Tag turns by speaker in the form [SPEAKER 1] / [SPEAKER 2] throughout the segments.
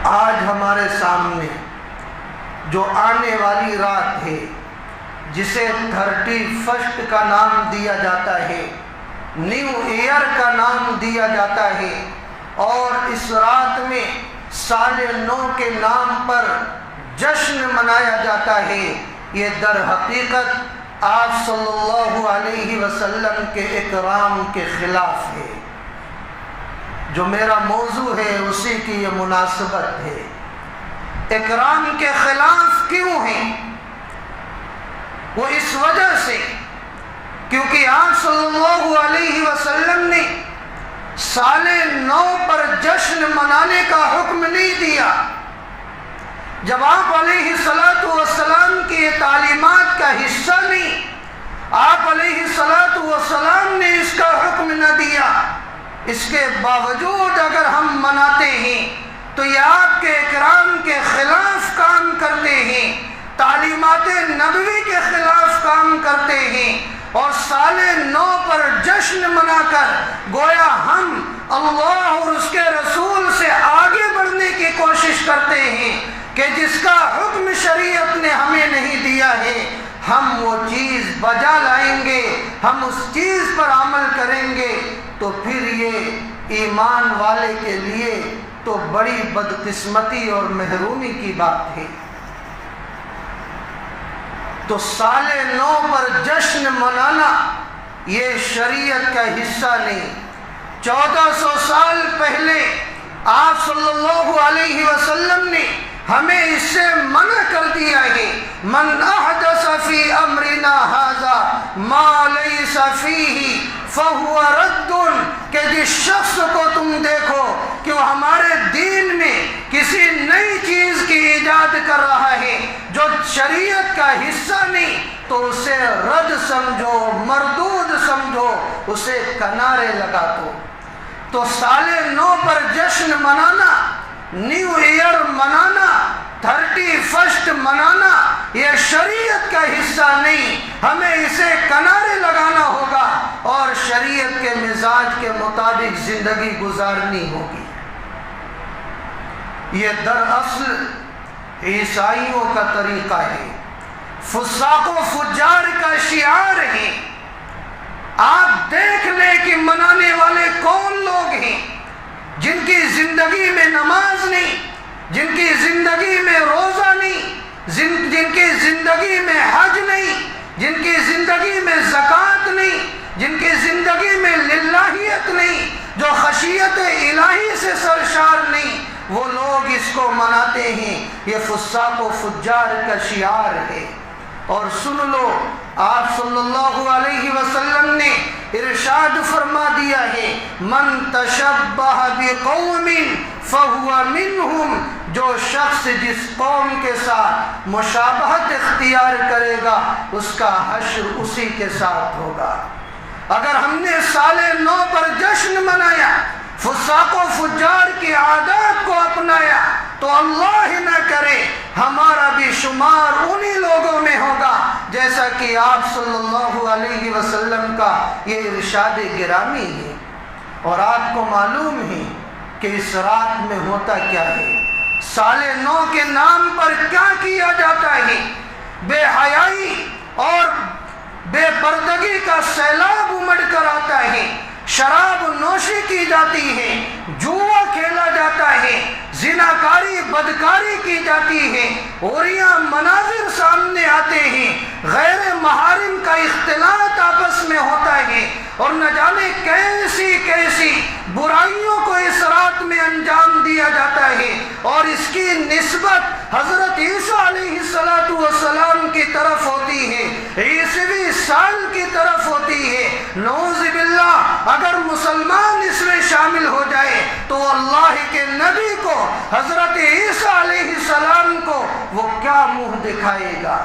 [SPEAKER 1] آج ہمارے سامنے جو آنے والی رات ہے جسے 31 کا نام دیا جاتا ہے، نیو ایئر کا نام دیا جاتا ہے، اور اس رات میں سال نو کے نام پر جشن منایا جاتا ہے، یہ در حقیقت آپ صلی اللہ علیہ وسلم کے اکرام کے خلاف ہے۔ جو میرا موضوع ہے اسی کی یہ مناسبت ہے۔ اکرام کے خلاف کیوں ہیں؟ وہ اس وجہ سے کیونکہ آپ صلی اللہ علیہ وسلم نے سال نو پر جشن منانے کا حکم نہیں دیا۔ جب آپ علیہ السلام کی تعلیمات کا حصہ نہیں، آپ علیہ السلام نے اس کا حکم نہ دیا، اس کے باوجود اگر ہم مناتے ہیں تو یہ آپ کے اکرام کے خلاف کام کرتے ہیں، تعلیمات نبوی کے خلاف کام کرتے ہیں، اور سال نو پر جشن منا کر گویا ہم اللہ اور اس کے رسول سے آگے بڑھنے کی کوشش کرتے ہیں کہ جس کا حکم شریعت نے ہمیں نہیں دیا ہے ہم وہ چیز بجا لائیں گے، ہم اس چیز پر عمل کریں گے، تو پھر یہ ایمان والے کے لیے تو بڑی بدقسمتی اور محرومی کی بات ہے۔ تو سال نو پر جشن منانا یہ شریعت کا حصہ نہیں۔ 1400 سال پہلے آپ صلی اللہ علیہ وسلم نے ہمیں اس سے منع کر دیا ہے، من احدث فی امرنا ھذا ما لیس فیہ فہو رد، کہ جس شخص کو تم دیکھو کہ وہ ہمارے دین میں کسی نئی چیز کی ایجاد کر رہا ہے جو شریعت کا حصہ نہیں، تو اسے رد سمجھو، مردود سمجھو، اسے کنارے لگا دو۔ تو سال نو پر جشن منانا، نیو ایئر منانا، 31 منانا یہ شریعت کا حصہ نہیں، ہمیں اسے کنارے لگانا ہوگا اور شریعت کے مزاج کے مطابق زندگی گزارنی ہوگی۔ یہ دراصل عیسائیوں کا طریقہ ہے، فساق و فجار کا شعار ہے۔ آپ دیکھ لیں کہ منانے والے کون لوگ ہیں جن کی زندگی میں نماز نہیں، جن کی زندگی میں روزہ نہیں، جن کی زندگی میں حج نہیں، جن کی زندگی میں زکوٰۃ نہیں، جن کی زندگی میں للہیت نہیں، جو خشیت الہی سے سرشار نہیں، وہ لوگ اس کو مناتے ہیں۔ یہ فساق و فجار کا شعار ہے۔ اور سن لو، آپ صلی اللہ علیہ وسلم نے ارشاد فرما دیا ہے، من تشبہ بقوم فہو منہم، جو شخص جس قوم کے ساتھ مشابہت اختیار کرے گا اس کا حشر اسی کے ساتھ ہوگا۔ اگر ہم نے سال نو پر جشن منایا، فساق و فجار کی عادات کو اپنایا، تو اللہ نہ کرے ہمارا بھی شمار انہی لوگوں میں ہوگا جیسا کہ آپ صلی اللہ علیہ وسلم کا یہ ارشاد گرامی ہے۔ اور آپ کو معلوم ہے کہ اس رات میں ہوتا کیا ہے، سال نو کے نام پر کیا کیا جاتا ہے؟ بے حیائی اور بے پردگی کا سیلاب امڑ کر آتا ہے، شراب نوشی کی جاتی ہے، جوا کھیلا جاتا ہے، زناکاری بدکاری کی جاتی ہے، عریاں مناظر سامنے آتے ہیں، غیر محارم کا اختلاط آپس میں ہوتا ہے، اور نہ جانے کیسی کیسی برائیوں کو اس رات میں انجام دیا جاتا ہے، اور اس کی نسبت حضرت عیسیٰ علیہ السلام کی طرف ہوتی ہے، عیسوی سال کی طرف ہوتی ہے۔ نعوذ باللہ، اگر مسلمان اس میں شامل ہو جائے تو اللہ کے نبی کو، حضرت عیسیٰ علیہ السلام کو وہ کیا منہ دکھائے گا؟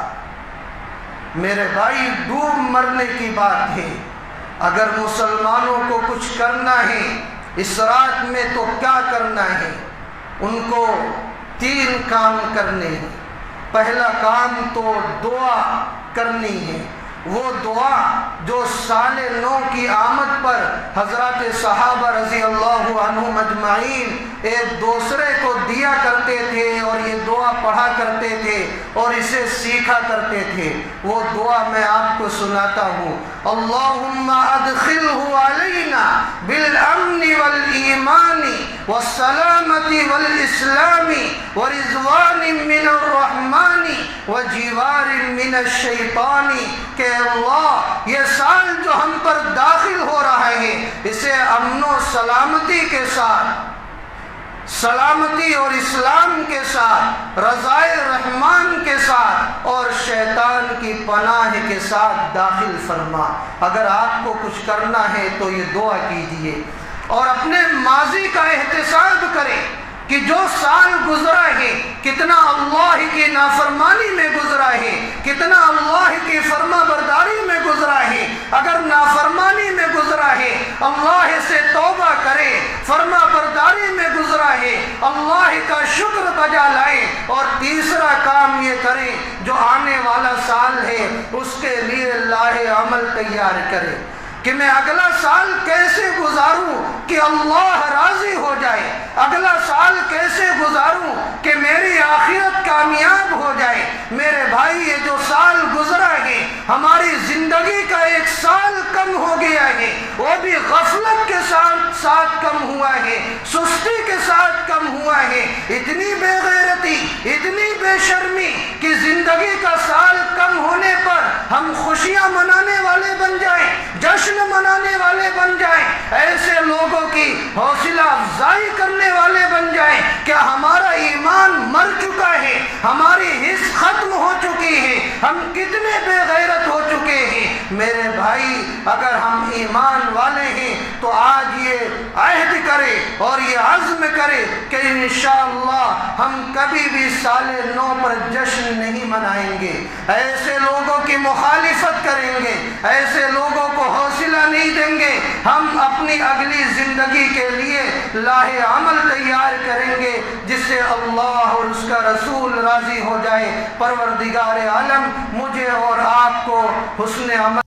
[SPEAKER 1] میرے بھائی، ڈوب مرنے کی بات ہے۔ اگر مسلمانوں کو کچھ کرنا ہے اس رات میں تو کیا کرنا ہے؟ ان کو 3 کام کرنے ہیں۔ پہلا کام تو دعا کرنی ہے، وہ دعا جو سال نو کی آمد پر حضرات صحابہ رضی اللہ عنہم اجمعین ایک دوسرے کو دیا کرتے آتے تھے اور یہ دعا پڑھا کرتے تھے اور اسے سیکھا کرتے تھے، وہ دعا میں آپ کو سناتا ہوں۔ اللہم ادخلہ علینا بالامن والایمان والسلامت والاسلام ورضوان من الرحمن وجوار من الشیطان، کہ اللہ یہ سال جو ہم پر داخل ہو رہا ہے اسے امن و سلامتی کے ساتھ، سلامتی اور اسلام کے ساتھ، رضائے رحمان کے ساتھ اور شیطان کی پناہ کے ساتھ داخل فرما۔ اگر آپ کو کچھ کرنا ہے تو یہ دعا کیجئے اور اپنے ماضی کا احتساب کریں کہ جو سال گزرا ہے کتنا اللہ کی نافرمانی میں گزرا ہے، کتنا اللہ کی فرما برداری میں گزرا ہے۔ اگر نافرمانی میں گزرا ہے اللہ سے توبہ کرے، فرما برداری میں گزرا ہے اللہ کا شکر بجا لائے، اور تیسرا کام یہ کریں جو آنے والا سال ہے اس کے لیے لاہ عمل تیار کرے کہ میں اگلا سال کیسے گزاروں کہ اللہ راضی ہو جائے، اگلا سال کیسے گزاروں کہ میری آخرت کامیاب ہو جائے۔ میرے بھائی یہ جو سال گزرا ہے ہماری زندگی کا ایک سال کم ہو گیا ہے، وہ بھی غفلت کے ساتھ کم ہوا ہے، سستی کے ساتھ کم ہوا ہے، اتنی بے غیرتی، اتنی بے شرمی کہ زندگی کا سال کم ہونے پر ہم خوشیاں منانے والے بن جائیں، جشن منانے والے بن جائیں، ایسے لوگوں کی حوصلہ افزائی کرنے والے بن جائیں کہ ہمارا ایمان مر چکا ہے، ہماری حس ختم ہو چکی ہے، ہم کتنے بے غیرت ہو چکے ہیں۔ میرے بھائی اگر ہم ایمان والے ہیں تو آج یہ عہد کرے اور یہ عزم کرے کہ انشاءاللہ ہم کبھی بھی سال نو پر جشن نہیں منائیں گے، ایسے لوگوں کی مخالفت کریں گے، ایسے لوگوں کو حوصلہ نہیں دیں گے، ہم اپنی اگلی زندگی کے لیے لاہ عمل تیار کریں گے جس سے اللہ اور اس کا رسول راضی ہو جائے۔ پروردگار عالم مجھے اور آپ کو حسن عمل